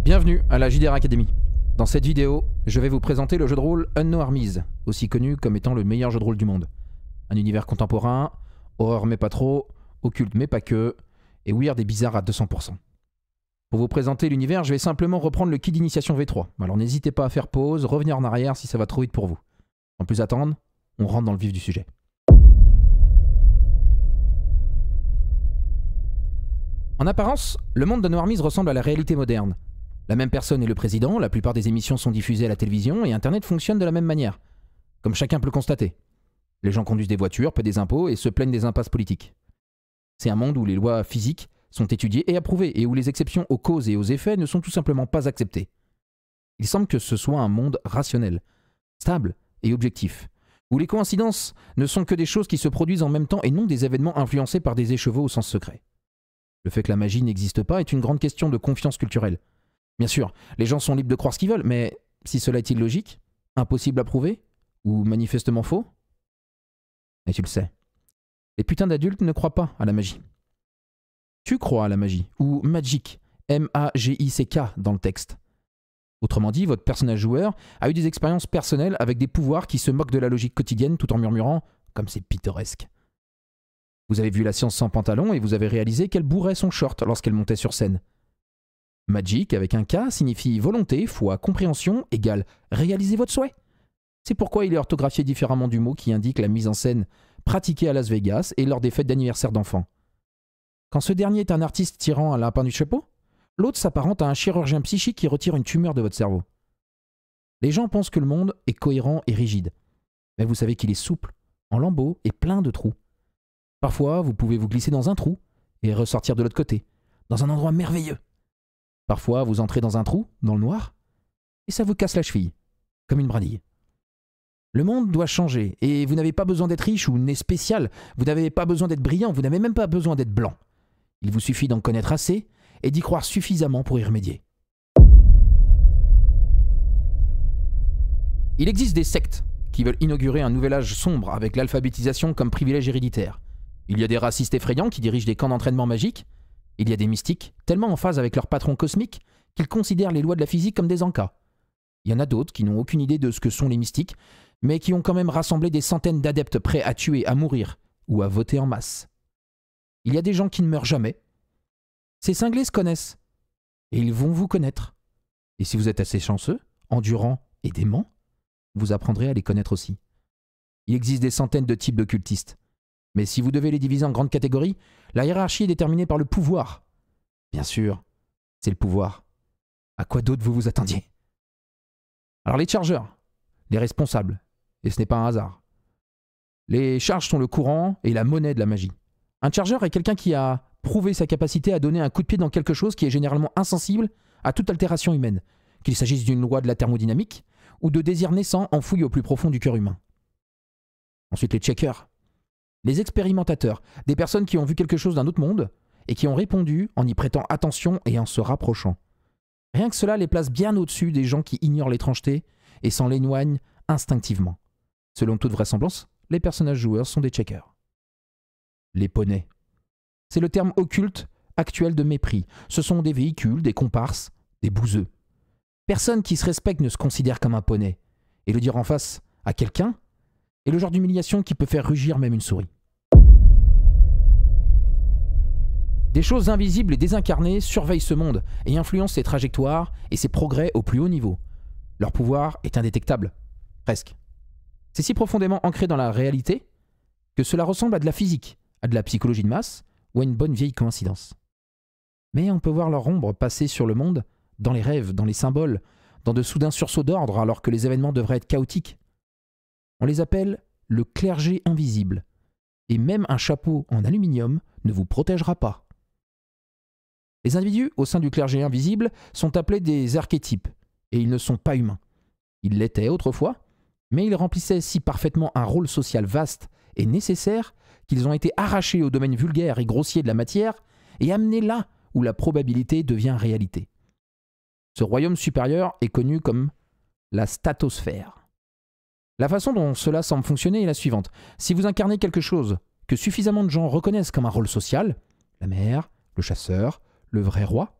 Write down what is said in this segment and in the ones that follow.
Bienvenue à la JDR Academy. Dans cette vidéo, je vais vous présenter le jeu de rôle Unknown Armies, aussi connu comme étant le meilleur jeu de rôle du monde. Un univers contemporain, horreur mais pas trop, occulte mais pas que, et weird et bizarre à 200%. Pour vous présenter l'univers, je vais simplement reprendre le kit d'initiation V3. Alors n'hésitez pas à faire pause, revenir en arrière si ça va trop vite pour vous. Sans plus attendre, on rentre dans le vif du sujet. En apparence, le monde d'Unknown Armies ressemble à la réalité moderne. La même personne est le président, la plupart des émissions sont diffusées à la télévision et Internet fonctionne de la même manière. Comme chacun peut le constater. Les gens conduisent des voitures, paient des impôts et se plaignent des impasses politiques. C'est un monde où les lois physiques sont étudiées et approuvées et où les exceptions aux causes et aux effets ne sont tout simplement pas acceptées. Il semble que ce soit un monde rationnel, stable et objectif, où les coïncidences ne sont que des choses qui se produisent en même temps et non des événements influencés par des écheveaux au sens secret. Le fait que la magie n'existe pas est une grande question de confiance culturelle. Bien sûr, les gens sont libres de croire ce qu'ils veulent, mais si cela est illogique, impossible à prouver, ou manifestement faux? Et tu le sais, les putains d'adultes ne croient pas à la magie. Tu crois à la magie, ou magic, M-A-G-I-C-K dans le texte. Autrement dit, votre personnage joueur a eu des expériences personnelles avec des pouvoirs qui se moquent de la logique quotidienne tout en murmurant « comme c'est pittoresque ». Vous avez vu la science sans pantalon et vous avez réalisé qu'elle bourrait son short lorsqu'elle montait sur scène. Magic, avec un K, signifie volonté, foi, compréhension, égale réaliser votre souhait. C'est pourquoi il est orthographié différemment du mot qui indique la mise en scène pratiquée à Las Vegas et lors des fêtes d'anniversaire d'enfants. Quand ce dernier est un artiste tirant un lapin du chapeau, l'autre s'apparente à un chirurgien psychique qui retire une tumeur de votre cerveau. Les gens pensent que le monde est cohérent et rigide, mais vous savez qu'il est souple, en lambeaux et plein de trous. Parfois, vous pouvez vous glisser dans un trou et ressortir de l'autre côté, dans un endroit merveilleux. Parfois, vous entrez dans un trou, dans le noir, et ça vous casse la cheville, comme une brindille. Le monde doit changer, et vous n'avez pas besoin d'être riche ou né spécial, vous n'avez pas besoin d'être brillant, vous n'avez même pas besoin d'être blanc. Il vous suffit d'en connaître assez et d'y croire suffisamment pour y remédier. Il existe des sectes qui veulent inaugurer un nouvel âge sombre avec l'alphabétisation comme privilège héréditaire. Il y a des racistes effrayants qui dirigent des camps d'entraînement magiques. Il y a des mystiques, tellement en phase avec leur patron cosmique, qu'ils considèrent les lois de la physique comme des ancas. Il y en a d'autres qui n'ont aucune idée de ce que sont les mystiques, mais qui ont quand même rassemblé des centaines d'adeptes prêts à tuer, à mourir, ou à voter en masse. Il y a des gens qui ne meurent jamais. Ces cinglés se connaissent, et ils vont vous connaître. Et si vous êtes assez chanceux, endurant et dément, vous apprendrez à les connaître aussi. Il existe des centaines de types d'occultistes. Mais si vous devez les diviser en grandes catégories, la hiérarchie est déterminée par le pouvoir. Bien sûr, c'est le pouvoir. À quoi d'autre vous vous attendiez? Alors les chargeurs, les responsables, et ce n'est pas un hasard. Les charges sont le courant et la monnaie de la magie. Un chargeur est quelqu'un qui a prouvé sa capacité à donner un coup de pied dans quelque chose qui est généralement insensible à toute altération humaine, qu'il s'agisse d'une loi de la thermodynamique ou de désirs naissants enfouis au plus profond du cœur humain. Ensuite les checkers. Les expérimentateurs, des personnes qui ont vu quelque chose d'un autre monde et qui ont répondu en y prêtant attention et en se rapprochant. Rien que cela les place bien au-dessus des gens qui ignorent l'étrangeté et s'en l'éloignent instinctivement. Selon toute vraisemblance, les personnages joueurs sont des checkers. Les poneys. C'est le terme occulte actuel de mépris. Ce sont des véhicules, des comparses, des bouseux. Personne qui se respecte ne se considère comme un poney. Et le dire en face à quelqu'un est le genre d'humiliation qui peut faire rugir même une souris. Des choses invisibles et désincarnées surveillent ce monde et influencent ses trajectoires et ses progrès au plus haut niveau. Leur pouvoir est indétectable, presque. C'est si profondément ancré dans la réalité que cela ressemble à de la physique, à de la psychologie de masse ou à une bonne vieille coïncidence. Mais on peut voir leur ombre passer sur le monde, dans les rêves, dans les symboles, dans de soudains sursauts d'ordre alors que les événements devraient être chaotiques. On les appelle le clergé invisible, et même un chapeau en aluminium ne vous protégera pas. Les individus au sein du clergé invisible sont appelés des archétypes, et ils ne sont pas humains. Ils l'étaient autrefois, mais ils remplissaient si parfaitement un rôle social vaste et nécessaire qu'ils ont été arrachés au domaine vulgaire et grossier de la matière et amenés là où la probabilité devient réalité. Ce royaume supérieur est connu comme la statosphère. La façon dont cela semble fonctionner est la suivante. Si vous incarnez quelque chose que suffisamment de gens reconnaissent comme un rôle social, la mère, le chasseur, le vrai roi,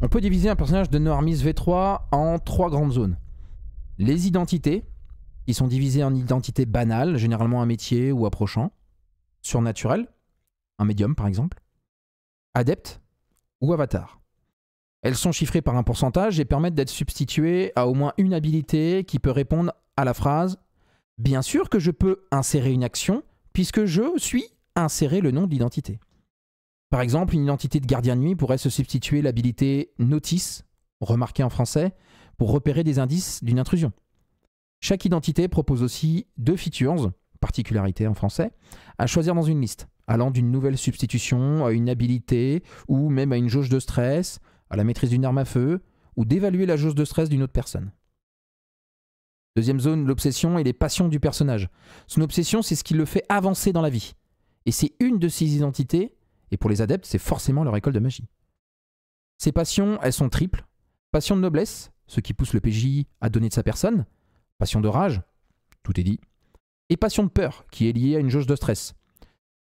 On peut diviser un personnage de Noirmise V3 en 3 grandes zones. Les identités, qui sont divisées en identités banales, généralement un métier ou approchant. Surnaturel, un médium par exemple. Adepte ou avatar. Elles sont chiffrées par un pourcentage et permettent d'être substituées à au moins une habilité qui peut répondre à la phrase « Bien sûr que je peux insérer une action puisque je suis insérer le nom de l'identité ». Par exemple, une identité de gardien de nuit pourrait se substituer l'habilité « Notice », remarquée en français, pour repérer des indices d'une intrusion. Chaque identité propose aussi 2 features, particularités en français, à choisir dans une liste, allant d'une nouvelle substitution à une habilité ou même à une jauge de stress, à la maîtrise d'une arme à feu, ou d'évaluer la jauge de stress d'une autre personne. Deuxième zone, l'obsession et les passions du personnage. Son obsession, c'est ce qui le fait avancer dans la vie. Et c'est une de ses identités, et pour les adeptes, c'est forcément leur école de magie. Ces passions, elles sont triples. Passion de noblesse, ce qui pousse le PJ à donner de sa personne. Passion de rage, tout est dit. Et passion de peur, qui est liée à une jauge de stress.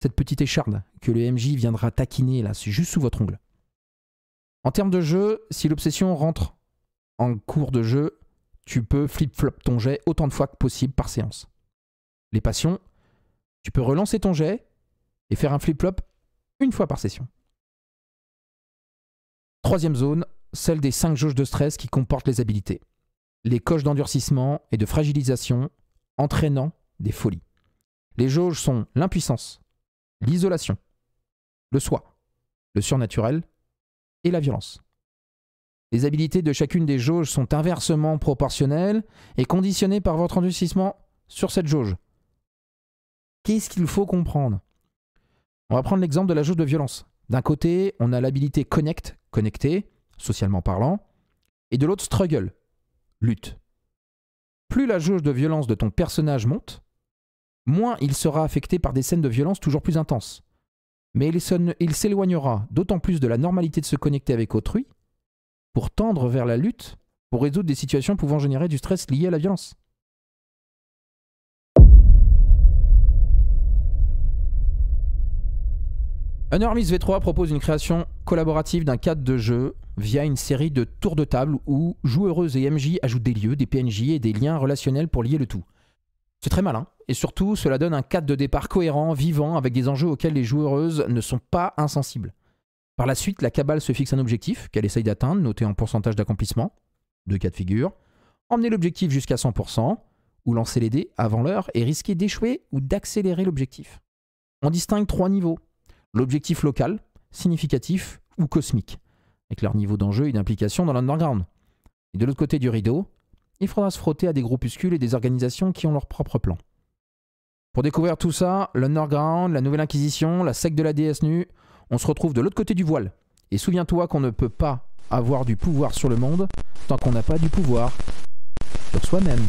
Cette petite écharde que le MJ viendra taquiner, là, c'est juste sous votre ongle. En termes de jeu, si l'obsession rentre en cours de jeu, tu peux flip-flop ton jet autant de fois que possible par séance. Les passions, tu peux relancer ton jet et faire un flip-flop une fois par session. Troisième zone, celle des 5 jauges de stress qui comportent les habilités. Les coches d'endurcissement et de fragilisation entraînant des folies. Les jauges sont l'impuissance, l'isolation, le soi, le surnaturel et la violence. Les habilités de chacune des jauges sont inversement proportionnelles et conditionnées par votre endurcissement sur cette jauge. Qu'est-ce qu'il faut comprendre? On va prendre l'exemple de la jauge de violence. D'un côté, on a l'habilité Connect, connecté, socialement parlant, et de l'autre Struggle, lutte. Plus la jauge de violence de ton personnage monte, moins il sera affecté par des scènes de violence toujours plus intenses. Mais il s'éloignera d'autant plus de la normalité de se connecter avec autrui pour tendre vers la lutte, pour résoudre des situations pouvant générer du stress lié à la violence. Unearmy's V3 propose une création collaborative d'un cadre de jeu via une série de tours de table où joueuses et MJ ajoutent des lieux, des PNJ et des liens relationnels pour lier le tout. C'est très malin, et surtout cela donne un cadre de départ cohérent, vivant, avec des enjeux auxquels les joueuses ne sont pas insensibles. Par la suite, la cabale se fixe un objectif qu'elle essaye d'atteindre, noté en pourcentage d'accomplissement, 2 cas de figure, emmener l'objectif jusqu'à 100%, ou lancer les dés avant l'heure et risquer d'échouer ou d'accélérer l'objectif. On distingue 3 niveaux. L'objectif local, significatif ou cosmique, avec leur niveau d'enjeu et d'implication dans l'underground. Et de l'autre côté du rideau, il faudra se frotter à des groupuscules et des organisations qui ont leur propre plan. Pour découvrir tout ça, l'underground, la nouvelle inquisition, la secte de la déesse nue, on se retrouve de l'autre côté du voile. Et souviens-toi qu'on ne peut pas avoir du pouvoir sur le monde tant qu'on n'a pas du pouvoir sur soi-même.